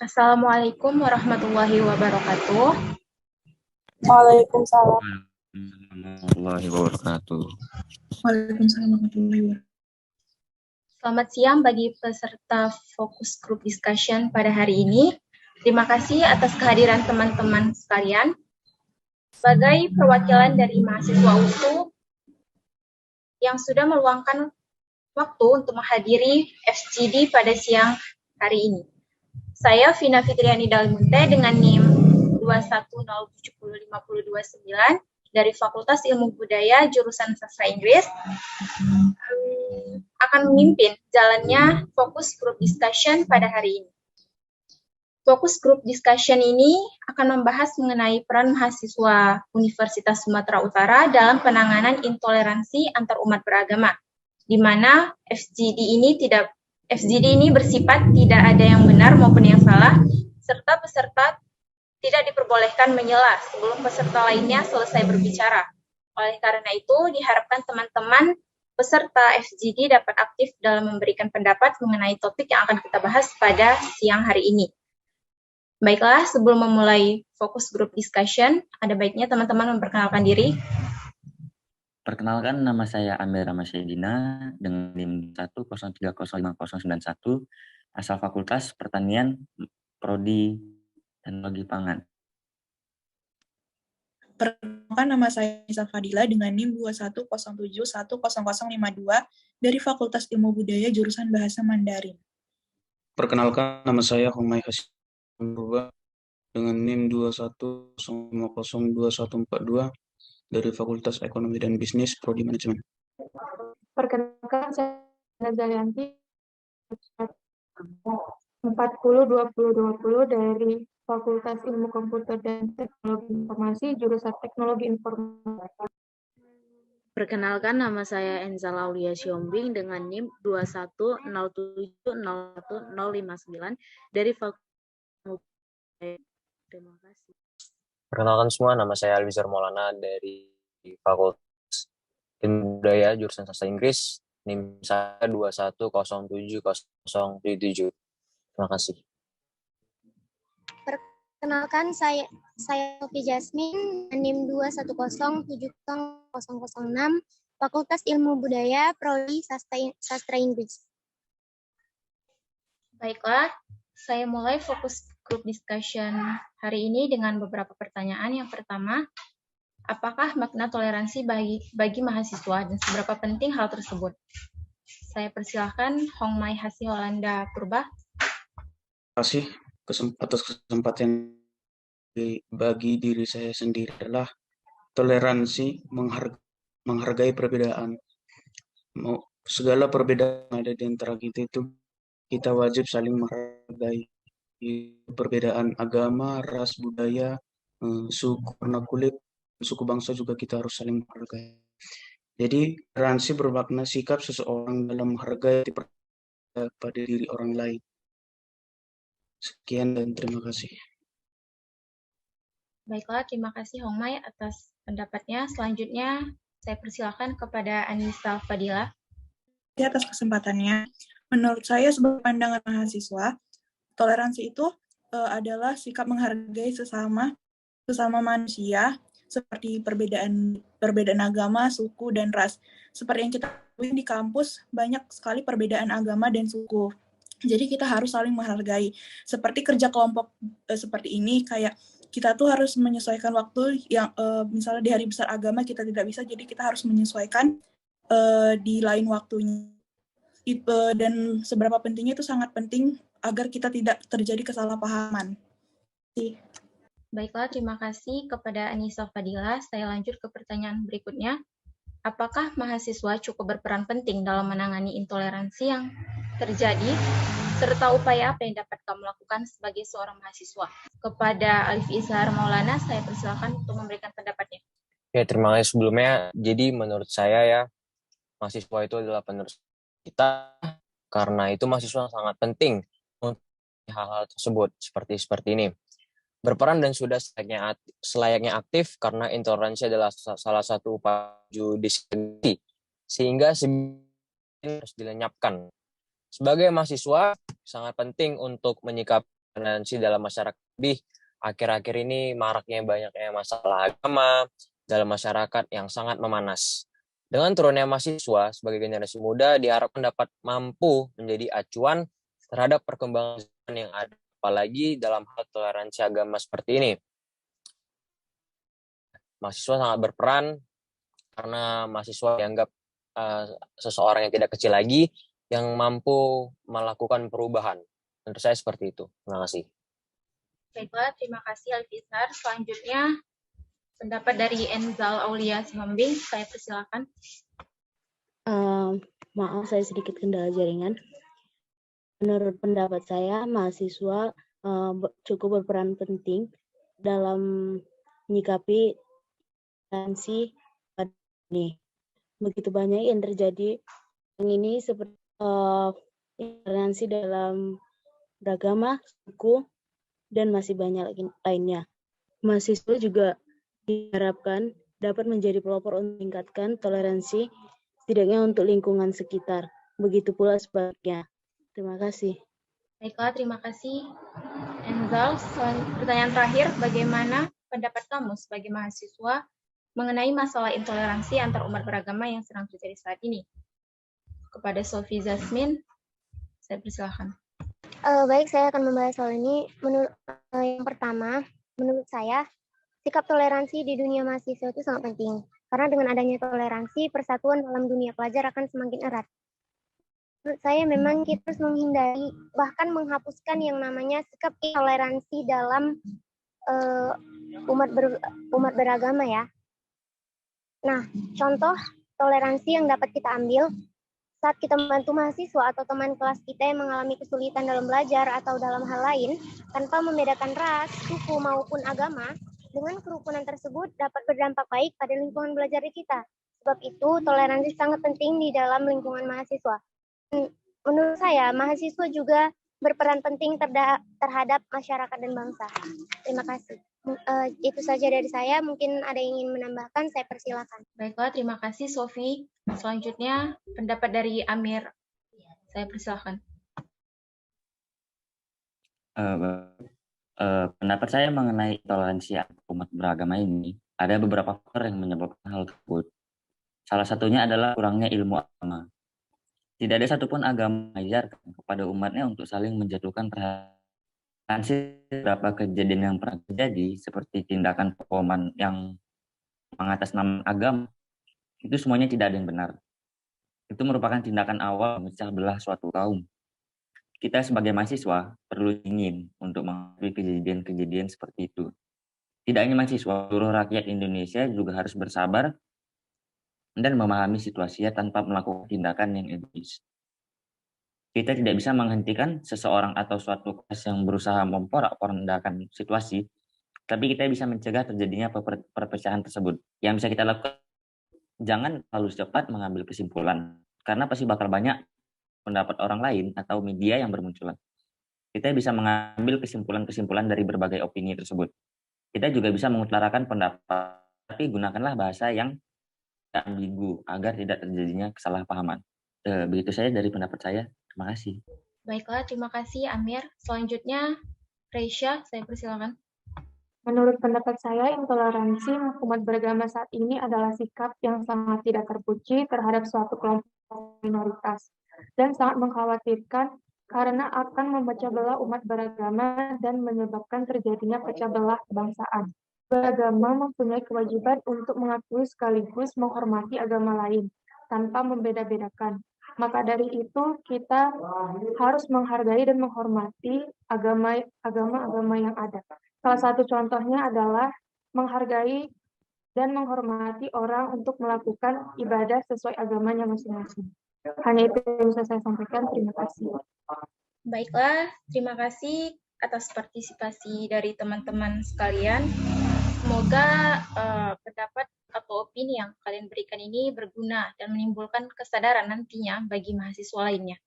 Assalamualaikum warahmatullahi wabarakatuh. Waalaikumsalam. Warahmatullahi wabarakatuh. Waalaikumsalam warahmatullahi wabarakatuh. Selamat siang bagi peserta fokus group discussion pada hari ini. Terima kasih atas kehadiran teman-teman sekalian. Sebagai perwakilan dari mahasiswa USU yang sudah meluangkan waktu untuk menghadiri FGD pada siang hari ini. Saya Vina Fitriani Dalmunte dengan NIM 210705029 dari Fakultas Ilmu Budaya jurusan Sastra Inggris akan memimpin jalannya fokus group discussion pada hari ini. Fokus group discussion ini akan membahas mengenai peran mahasiswa Universitas Sumatera Utara dalam penanganan intoleransi antar umat beragama, di mana FGD ini bersifat tidak ada yang benar maupun yang salah, serta peserta tidak diperbolehkan menyela sebelum peserta lainnya selesai berbicara. Oleh karena itu, diharapkan teman-teman peserta FGD dapat aktif dalam memberikan pendapat mengenai topik yang akan kita bahas pada siang hari ini. Baiklah, sebelum memulai fokus group discussion, ada baiknya teman-teman memperkenalkan diri. Perkenalkan, nama saya Amir Ramasyidina dengan NIM 1030591, asal Fakultas Pertanian, Prodi Teknologi Pangan. Perkenalkan, nama saya Nisa Fadila dengan NIM 210710052 dari Fakultas Ilmu Budaya jurusan Bahasa Mandarin. Perkenalkan, nama saya Homai Hasim dengan NIM 210502142 dari Fakultas Ekonomi dan Bisnis, Prodi Manajemen. Perkenalkan, saya Nazalianti 402020 dari Fakultas Ilmu Komputer dan Teknologi Informasi, jurusan Teknologi Informasi. Perkenalkan, nama saya Enza Laulia Siombing dengan NIM 210701059 dari Fakultas. Terima kasih. Perkenalkan semua, nama saya Alwizar Maulana dari Fakultas Ilmu Budaya jurusan Sastra Inggris, NIM saya 2107007. Terima kasih. Perkenalkan, saya Sofi Jasmine, NIM 210700006, Fakultas Ilmu Budaya, Prodi Sastra Inggris. Baiklah, saya mulai fokus group discussion hari ini dengan beberapa pertanyaan. Yang pertama, apakah makna toleransi bagi mahasiswa dan seberapa penting hal tersebut? Saya persilahkan Hongmai Hasi Holanda Purba. Terima kasih atas kesempatan bagi diri saya sendiri adalah toleransi, menghargai perbedaan. Segala perbedaan yang ada di antara kita itu kita wajib saling menghargai. Perbedaan agama, ras, budaya, suku, warna kulit, suku bangsa juga kita harus saling menghargai. Jadi toleransi bermakna sikap seseorang dalam menghargai pada diri orang lain. Sekian dan terima kasih. Baiklah, terima kasih Hongmai atas pendapatnya. Selanjutnya saya persilakan kepada Anissa Fadila. Di atas kesempatannya, menurut saya sebagai pandangan mahasiswa, toleransi itu adalah sikap menghargai sesama manusia seperti perbedaan agama, suku, dan ras. Seperti yang kita ketahui di kampus, banyak sekali perbedaan agama dan suku. Jadi kita harus saling menghargai. Seperti kerja kelompok seperti ini, kayak kita tuh harus menyesuaikan waktu yang misalnya di hari besar agama kita tidak bisa, jadi kita harus menyesuaikan di lain waktunya. Dan seberapa pentingnya itu sangat penting agar kita tidak terjadi kesalahpahaman. Baiklah, terima kasih kepada Anissa Fadila. Saya lanjut ke pertanyaan berikutnya. Apakah mahasiswa cukup berperan penting dalam menangani intoleransi yang terjadi, serta upaya apa yang dapat kamu lakukan sebagai seorang mahasiswa? Kepada Alif Izhar Maulana, saya persilakan untuk memberikan pendapatnya. Ya, terima kasih sebelumnya. Jadi menurut saya ya, mahasiswa itu adalah penerus kita, karena itu mahasiswa sangat penting untuk hal-hal tersebut seperti ini. Berperan dan sudah selayaknya aktif karena intoleransi adalah salah satu upaya diskriminasi, sehingga harus dilenyapkan. Sebagai mahasiswa sangat penting untuk menyikapi toleransi dalam masyarakat. Lebih akhir-akhir ini maraknya banyaknya masalah agama dalam masyarakat yang sangat memanas. Dengan turunnya mahasiswa sebagai generasi muda diharapkan dapat mampu menjadi acuan terhadap perkembangan yang ada, apalagi dalam hal toleransi agama seperti ini. Mahasiswa sangat berperan karena mahasiswa dianggap seseorang yang tidak kecil lagi yang mampu melakukan perubahan. Menurut saya seperti itu. Terima kasih. Baiklah, terima kasih Alfisar. Selanjutnya, pendapat dari Enzal Aulia Sihombing, saya persilakan. Maaf, saya sedikit kendala jaringan. Menurut pendapat saya, mahasiswa cukup berperan penting dalam menyikapi toleransi ini. Begitu banyak yang terjadi yang ini seperti intoleransi dalam beragama, suku, dan masih banyak lainnya. Mahasiswa juga diharapkan dapat menjadi pelopor untuk meningkatkan toleransi, setidaknya untuk lingkungan sekitar. Begitu pula sebaliknya. Terima kasih. Baiklah, terima kasih Enzal. Pertanyaan terakhir, bagaimana pendapat kamu sebagai mahasiswa mengenai masalah intoleransi antar umat beragama yang sedang terjadi saat ini? Kepada Sofi Zasmin, saya persilakan. Baik, saya akan membahas soal ini. Yang pertama, menurut saya, sikap toleransi di dunia mahasiswa itu sangat penting. Karena dengan adanya toleransi, persatuan dalam dunia pelajar akan semakin erat. Menurut saya memang kita harus menghindari, bahkan menghapuskan yang namanya sikap intoleransi dalam umat beragama ya. Nah, contoh toleransi yang dapat kita ambil saat kita membantu mahasiswa atau teman kelas kita yang mengalami kesulitan dalam belajar atau dalam hal lain, tanpa membedakan ras, suku, maupun agama, dengan kerukunan tersebut dapat berdampak baik pada lingkungan belajar kita. Sebab itu, toleransi sangat penting di dalam lingkungan mahasiswa. Menurut saya, mahasiswa juga berperan penting terhadap masyarakat dan bangsa. Terima kasih. Itu saja dari saya. Mungkin ada yang ingin menambahkan, saya persilakan. Baiklah, terima kasih Sofi. Selanjutnya, pendapat dari Amir. Saya persilakan. Pendapat saya mengenai toleransi umat beragama ini, ada beberapa faktor yang menyebabkan hal tersebut. Salah satunya adalah kurangnya ilmu agama. Tidak ada satupun agama mengajarkan kepada umatnya untuk saling menjatuhkan toleransi. Beberapa kejadian yang pernah terjadi, seperti tindakan pengeboman yang mengatasnamakan agama, itu semuanya tidak ada yang benar. Itu merupakan tindakan awal memecah belah suatu kaum. Kita sebagai mahasiswa perlu ingin untuk menghadapi kejadian-kejadian seperti itu. Tidak hanya mahasiswa, seluruh rakyat Indonesia juga harus bersabar dan memahami situasinya tanpa melakukan tindakan yang egois. Kita tidak bisa menghentikan seseorang atau suatu kelas yang berusaha memporak-porandakan situasi, tapi kita bisa mencegah terjadinya perpecahan tersebut. Yang bisa kita lakukan, jangan terlalu cepat mengambil kesimpulan, karena pasti bakal banyak pendapat orang lain atau media yang bermunculan. Kita bisa mengambil kesimpulan-kesimpulan dari berbagai opini tersebut. Kita juga bisa mengutarakan pendapat, tapi gunakanlah bahasa yang ambigu agar tidak terjadinya kesalahpahaman. Begitu saja dari pendapat saya. Terima kasih. Baiklah, terima kasih Amir. Selanjutnya, Reisha, saya persilakan. Menurut pendapat saya, intoleransi umat beragama saat ini adalah sikap yang sangat tidak terpuji terhadap suatu kelompok minoritas dan sangat mengkhawatirkan karena akan memecah belah umat beragama dan menyebabkan terjadinya pecah belah kebangsaan. Beragama mempunyai kewajiban untuk mengakui sekaligus menghormati agama lain tanpa membeda-bedakan. Maka dari itu kita harus menghargai dan menghormati agama-agama yang ada. Salah satu contohnya adalah menghargai dan menghormati orang untuk melakukan ibadah sesuai agamanya masing-masing. Hanya itu yang bisa saya sampaikan. Terima kasih. Baiklah, terima kasih atas partisipasi dari teman-teman sekalian. Semoga pendapat atau opini yang kalian berikan ini berguna dan menimbulkan kesadaran nantinya bagi mahasiswa lainnya.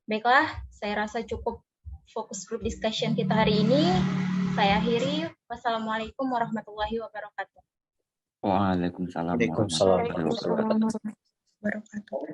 Baiklah, saya rasa cukup fokus group discussion kita hari ini. Saya akhiri. Wassalamualaikum warahmatullahi wabarakatuh. Waalaikumsalam Waalaikumsalam. warahmatullahi wabarakatuh.